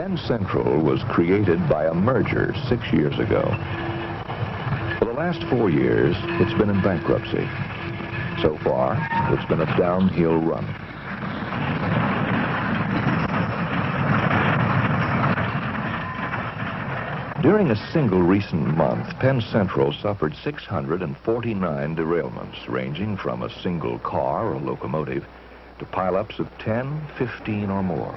Penn Central was created by a merger 6 years ago. For the last 4 years, it's been in bankruptcy. So far, it's been a downhill run. During a single recent month, Penn Central suffered 649 derailments, ranging from a single car or locomotive to pileups of 10, 15, or more.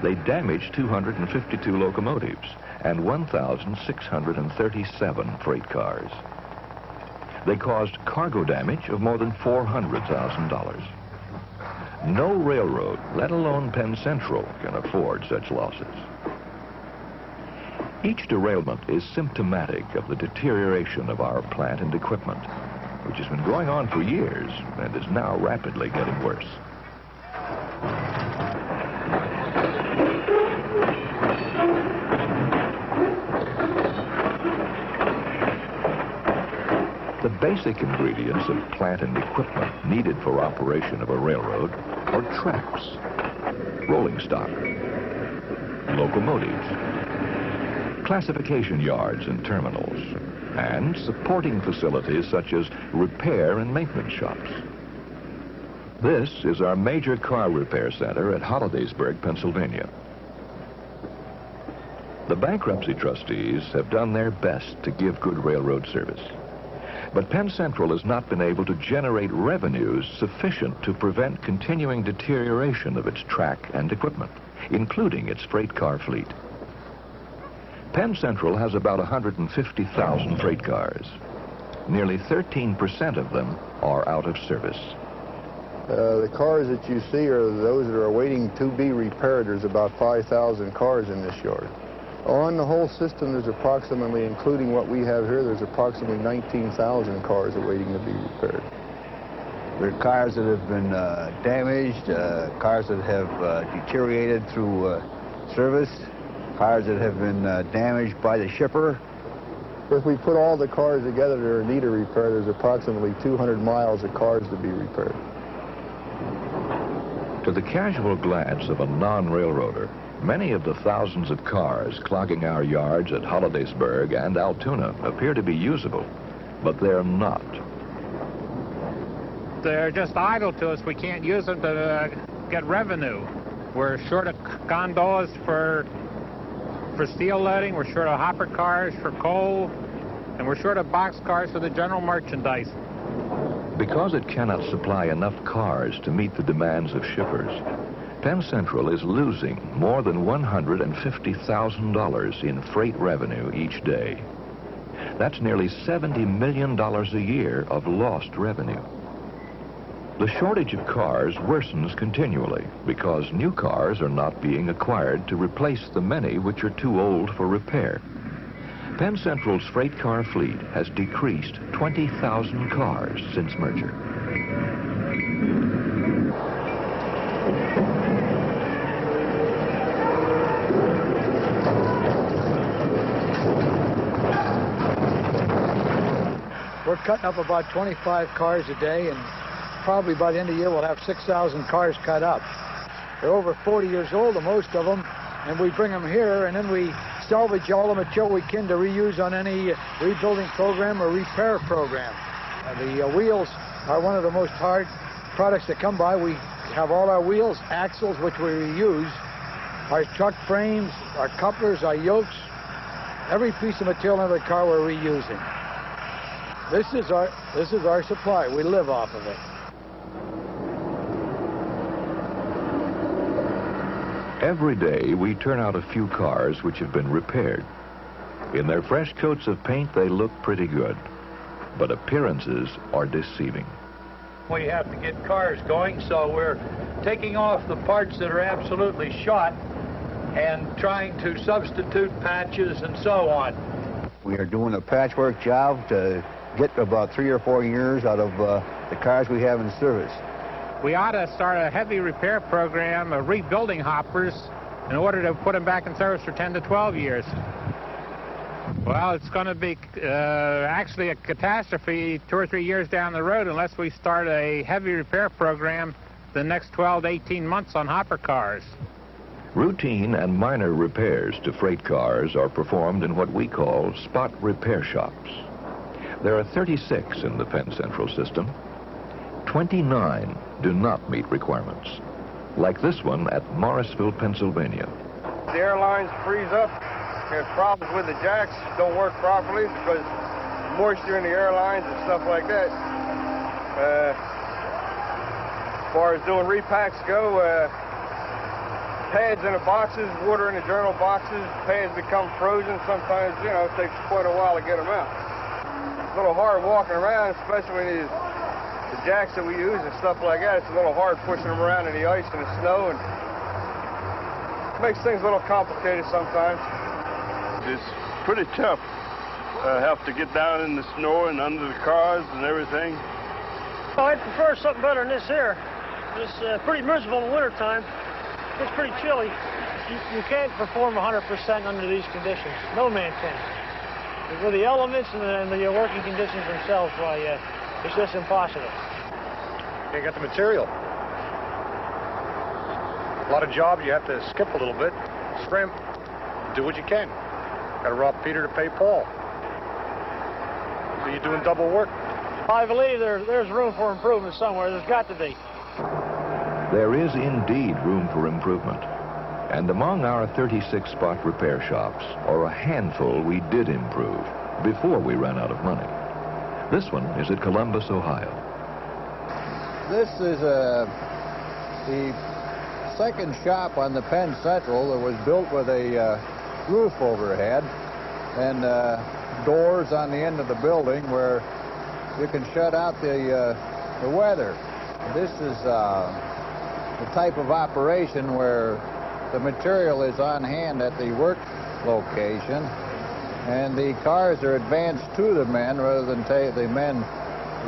They damaged 252 locomotives and 1,637 freight cars. They caused cargo damage of more than $400,000. No railroad, let alone Penn Central, can afford such losses. Each derailment is symptomatic of the deterioration of our plant and equipment, which has been going on for years and is now rapidly getting worse. The basic ingredients of plant and equipment needed for operation of a railroad are tracks, rolling stock, locomotives, classification yards and terminals, and supporting facilities such as repair and maintenance shops. This is our major car repair center at Hollidaysburg, Pennsylvania. The bankruptcy trustees have done their best to give good railroad service, but Penn Central has not been able to generate revenues sufficient to prevent continuing deterioration of its track and equipment, including its freight car fleet. Penn Central has about 150,000 freight cars. Nearly 13% of them are out of service. The cars that you see are those that are waiting to be repaired. There's about 5,000 cars in this yard. On the whole system, there's approximately, including what we have here, there's approximately 19,000 cars waiting to be repaired. There are cars that have been damaged, cars that have deteriorated through service, cars that have been damaged by the shipper. If we put all the cars together that are in need of repair, there's approximately 200 miles of cars to be repaired. To the casual glance of a non-railroader, many of the thousands of cars clogging our yards at Hollidaysburg and Altoona appear to be usable, but they're not. They're just idle to us. We can't use them to get revenue. We're short of gondolas for steel loading, we're short of hopper cars for coal, and we're short of box cars for the general merchandise. Because it cannot supply enough cars to meet the demands of shippers, Penn Central is losing more than $150,000 in freight revenue each day. That's nearly $70 million a year of lost revenue. The shortage of cars worsens continually because new cars are not being acquired to replace the many which are too old for repair. Penn Central's freight car fleet has decreased 20,000 cars since merger. We're cutting up about 25 cars a day, and probably by the end of the year we'll have 6,000 cars cut up. They're over 40 years old, most of them, and we bring them here and then we salvage all the material we can to reuse on any rebuilding program or repair program. The wheels are one of the most hard products that come by. We have all our wheels, axles, which we reuse, our truck frames, our couplers, our yokes, every piece of material in the car we're reusing. This is our supply. We live off of it. Every day, we turn out a few cars which have been repaired. In their fresh coats of paint, they look pretty good, but appearances are deceiving. We have to get cars going, so we're taking off the parts that are absolutely shot and trying to substitute patches and so on. We are doing a patchwork job to get about 3 or 4 years out of the cars we have in service. We ought to start a heavy repair program of rebuilding hoppers in order to put them back in service for 10 to 12 years. Well, it's going to be actually a catastrophe 2 or 3 years down the road unless we start a heavy repair program the next 12 to 18 months on hopper cars. Routine and minor repairs to freight cars are performed in what we call spot repair shops. There are 36 in the Penn Central system. 29 do not meet requirements, like this one at Morrisville, Pennsylvania. The airlines freeze up. There's problems with the jacks, don't work properly because moisture in the airlines and stuff like that. As far as doing repacks go, pads in the boxes, water in the journal boxes, pads become frozen. Sometimes, you know, it takes quite a while to get them out. It's a little hard walking around, especially when the jacks that we use and stuff like that. It's a little hard pushing them around in the ice and the snow, and it makes things a little complicated sometimes. It's pretty tough. Have to get down in the snow and under the cars and everything. Oh, I'd prefer something better than this here. It's pretty miserable in the wintertime. It's pretty chilly. You can't perform 100% under these conditions. No man can. With the elements and the working conditions themselves, why, it's just impossible. Can't get the material. A lot of jobs you have to skip a little bit, scrimp, do what you can. Got to rob Peter to pay Paul. So you're doing double work. I believe there's room for improvement somewhere. There's got to be. There is indeed room for improvement. And among our 36 spot repair shops are a handful we did improve before we ran out of money. This one is at Columbus, Ohio. This is the second shop on the Penn Central that was built with a roof overhead and doors on the end of the building where you can shut out the weather. This is the type of operation where the material is on hand at the work location, and the cars are advanced to the men rather than the men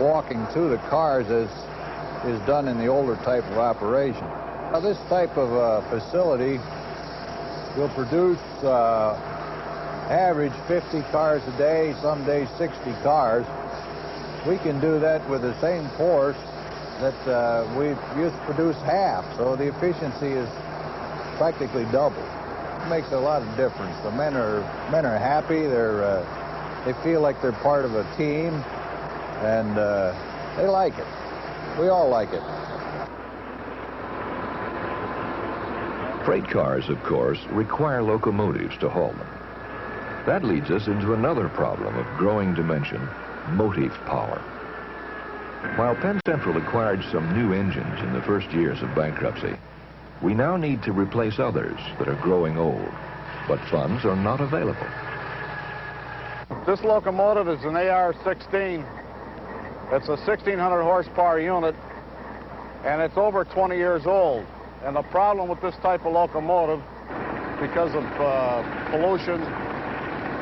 walking to the cars as is done in the older type of operation. Now, this type of facility will produce average 50 cars a day, some days 60 cars. We can do that with the same force that we used to produce half, so the efficiency is practically double. It makes a lot of difference. The men are happy. They feel like they're part of a team, and they like it. We all like it. Freight cars, of course, require locomotives to haul them. That leads us into another problem of growing dimension: motive power. While Penn Central acquired some new engines in the first years of bankruptcy, we now need to replace others that are growing old, but funds are not available. This locomotive is an AR-16. It's a 1,600 horsepower unit, and it's over 20 years old. And the problem with this type of locomotive, because of pollution